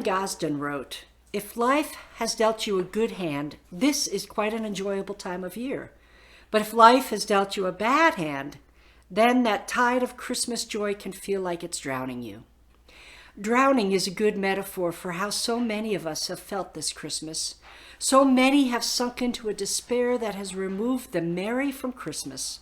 Gosden wrote, "If life has dealt you a good hand, this is quite an enjoyable time of year. But if life has dealt you a bad hand, then that tide of Christmas joy can feel like it's drowning you." Drowning is a good metaphor for how so many of us have felt this Christmas. So many have sunk into a despair that has removed the merry from Christmas.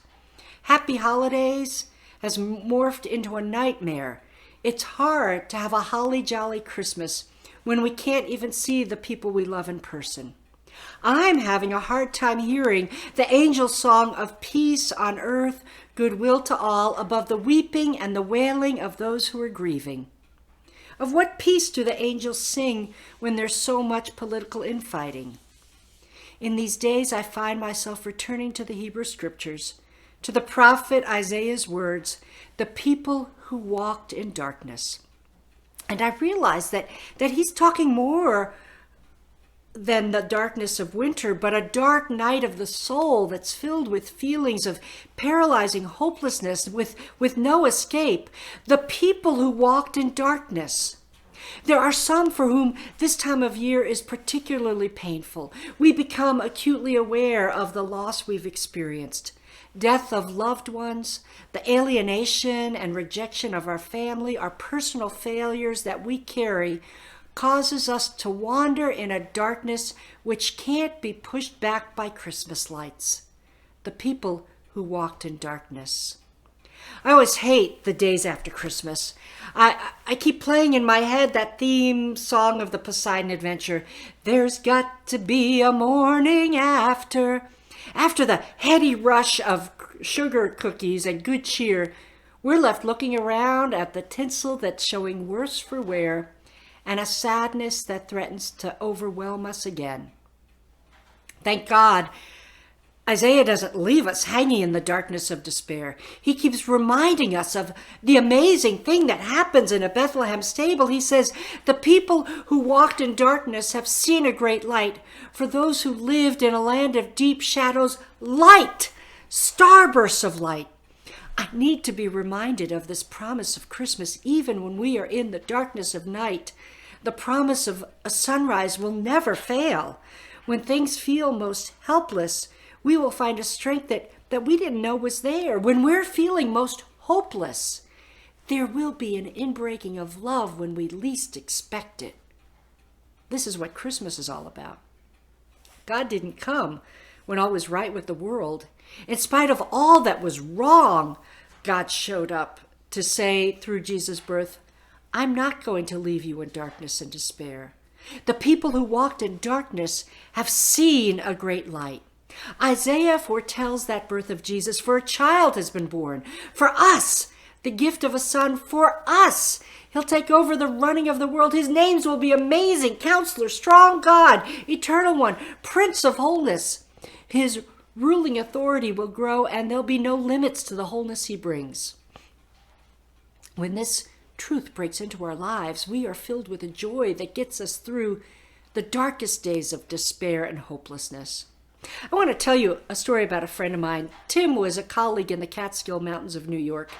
Happy holidays has morphed into a nightmare. It's hard to have a holly jolly Christmas when we can't even see the people we love in person. I'm having a hard time hearing the angel song of peace on earth, goodwill to all, above the weeping and the wailing of those who are grieving. Of what peace do the angels sing when there's so much political infighting? In these days, I find myself returning to the Hebrew scriptures, to the prophet Isaiah's words, "The people who walked in darkness." And I realize that he's talking more than the darkness of winter, but a dark night of the soul that's filled with feelings of paralyzing hopelessness with no escape. The people who walked in darkness. There are some for whom this time of year is particularly painful. We become acutely aware of the loss we've experienced. Death of loved ones, the alienation and rejection of our family, our personal failures that we carry, causes us to wander in a darkness which can't be pushed back by Christmas lights. The people who walked in darkness. I always hate the days after Christmas. I keep playing in my head that theme song of the Poseidon Adventure. There's got to be a morning after. After the heady rush of sugar cookies and good cheer, we're left looking around at the tinsel that's showing worse for wear, and a sadness that threatens to overwhelm us again. Thank God, Isaiah doesn't leave us hanging in the darkness of despair. He keeps reminding us of the amazing thing that happens in a Bethlehem stable. He says, "The people who walked in darkness have seen a great light. For those who lived in a land of deep shadows, light, starbursts of light." I need to be reminded of this promise of Christmas even when we are in the darkness of night. The promise of a sunrise will never fail. When things feel most helpless, we will find a strength that we didn't know was there. When we're feeling most hopeless, there will be an inbreaking of love when we least expect it. This is what Christmas is all about. God didn't come when all was right with the world. In spite of all that was wrong, God showed up to say through Jesus' birth, "I'm not going to leave you in darkness and despair." The people who walked in darkness have seen a great light. Isaiah foretells that birth of Jesus. For a child has been born. For us, the gift of a son. For us, he'll take over the running of the world. His names will be Amazing Counselor, Strong God, Eternal One, Prince of Wholeness. His ruling authority will grow, and there'll be no limits to the wholeness he brings. When this truth breaks into our lives, we are filled with a joy that gets us through the darkest days of despair and hopelessness. I want to tell you a story about a friend of mine. Tim was a colleague in the Catskill Mountains of New York.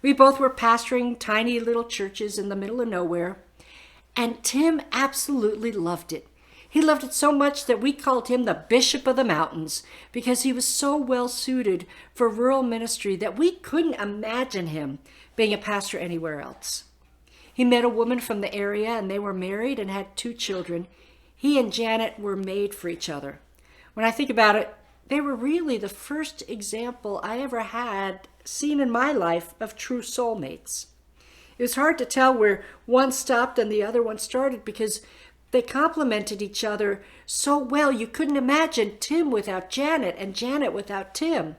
We both were pastoring tiny little churches in the middle of nowhere, and Tim absolutely loved it. He loved it so much that we called him the Bishop of the Mountains because he was so well suited for rural ministry that we couldn't imagine him being a pastor anywhere else. He met a woman from the area and they were married and had 2 children. He and Janet were made for each other. When I think about it, they were really the first example I ever had seen in my life of true soulmates. It was hard to tell where one stopped and the other one started because they complemented each other so well. You couldn't imagine Tim without Janet and Janet without Tim.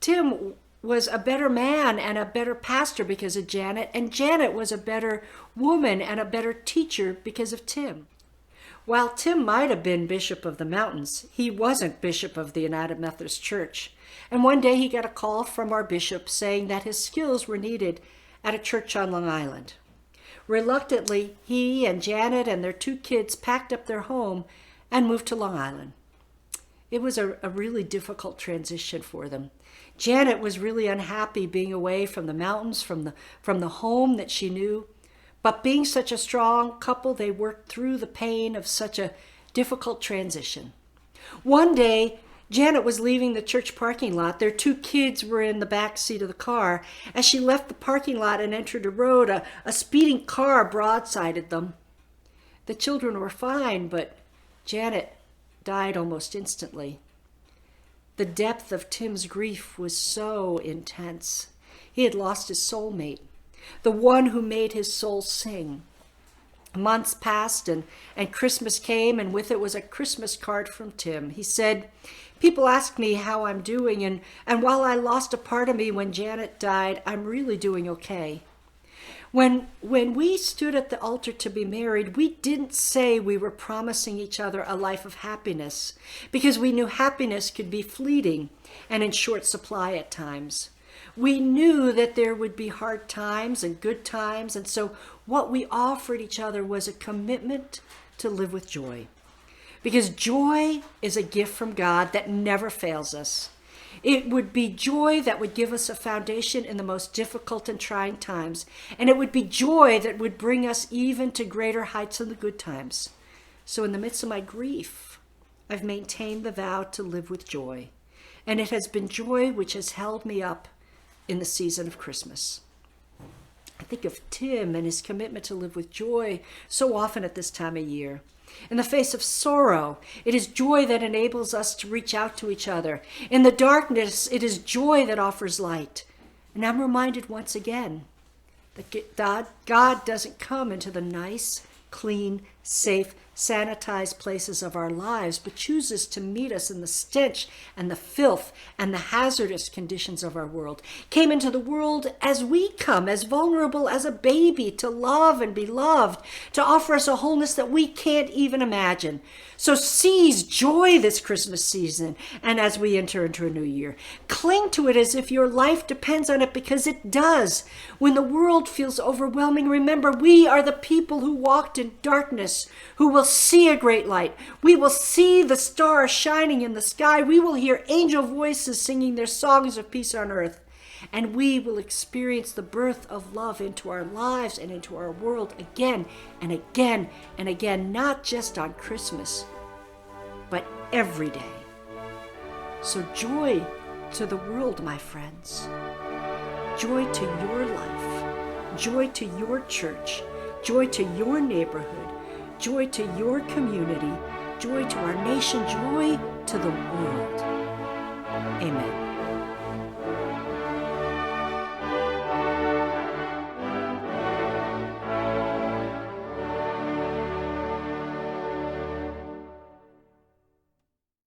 Tim was a better man and a better pastor because of Janet, and Janet was a better woman and a better teacher because of Tim. While Tim might have been Bishop of the Mountains, he wasn't Bishop of the United Methodist Church. And one day he got a call from our bishop saying that his skills were needed at a church on Long Island. Reluctantly, he and Janet and their 2 kids packed up their home and moved to Long Island. It was a really difficult transition for them. Janet was really unhappy being away from the mountains, from the home that she knew. But being such a strong couple, they worked through the pain of such a difficult transition. One day, Janet was leaving the church parking lot. Their 2 kids were in the back seat of the car. As she left the parking lot and entered a road, a speeding car broadsided them. The children were fine, but Janet died almost instantly. The depth of Tim's grief was so intense. He had lost his soulmate, the one who made his soul sing. Months passed and Christmas came, and with it was a Christmas card from Tim. He said, "People ask me how I'm doing, and while I lost a part of me when Janet died, I'm really doing okay." When we stood at the altar to be married, we didn't say we were promising each other a life of happiness, because we knew happiness could be fleeting and in short supply at times. We knew that there would be hard times and good times, and so what we offered each other was a commitment to live with joy. Because joy is a gift from God that never fails us. It would be joy that would give us a foundation in the most difficult and trying times, and it would be joy that would bring us even to greater heights in the good times. So in the midst of my grief, I've maintained the vow to live with joy, and it has been joy which has held me up in the season of Christmas. I think of Tim and his commitment to live with joy so often at this time of year. In the face of sorrow, it is joy that enables us to reach out to each other. In the darkness, it is joy that offers light. And I'm reminded once again that God doesn't come into the nice, clean, safe, sanitized places of our lives, but chooses to meet us in the stench and the filth and the hazardous conditions of our world. Came into the world as we come, as vulnerable as a baby, to love and be loved, to offer us a wholeness that we can't even imagine. So seize joy this Christmas season and as we enter into a new year. Cling to it as if your life depends on it, because it does. When the world feels overwhelming, remember, we are the people who walked in darkness, who will see a great light. We will see the stars shining in the sky. We will hear angel voices singing their songs of peace on earth. And we will experience the birth of love into our lives and into our world again and again and again, not just on Christmas, but every day. So joy to the world, my friends. Joy to your life. Joy to your church. Joy to your neighborhood. Joy to your community. Joy to our nation. Joy to the world.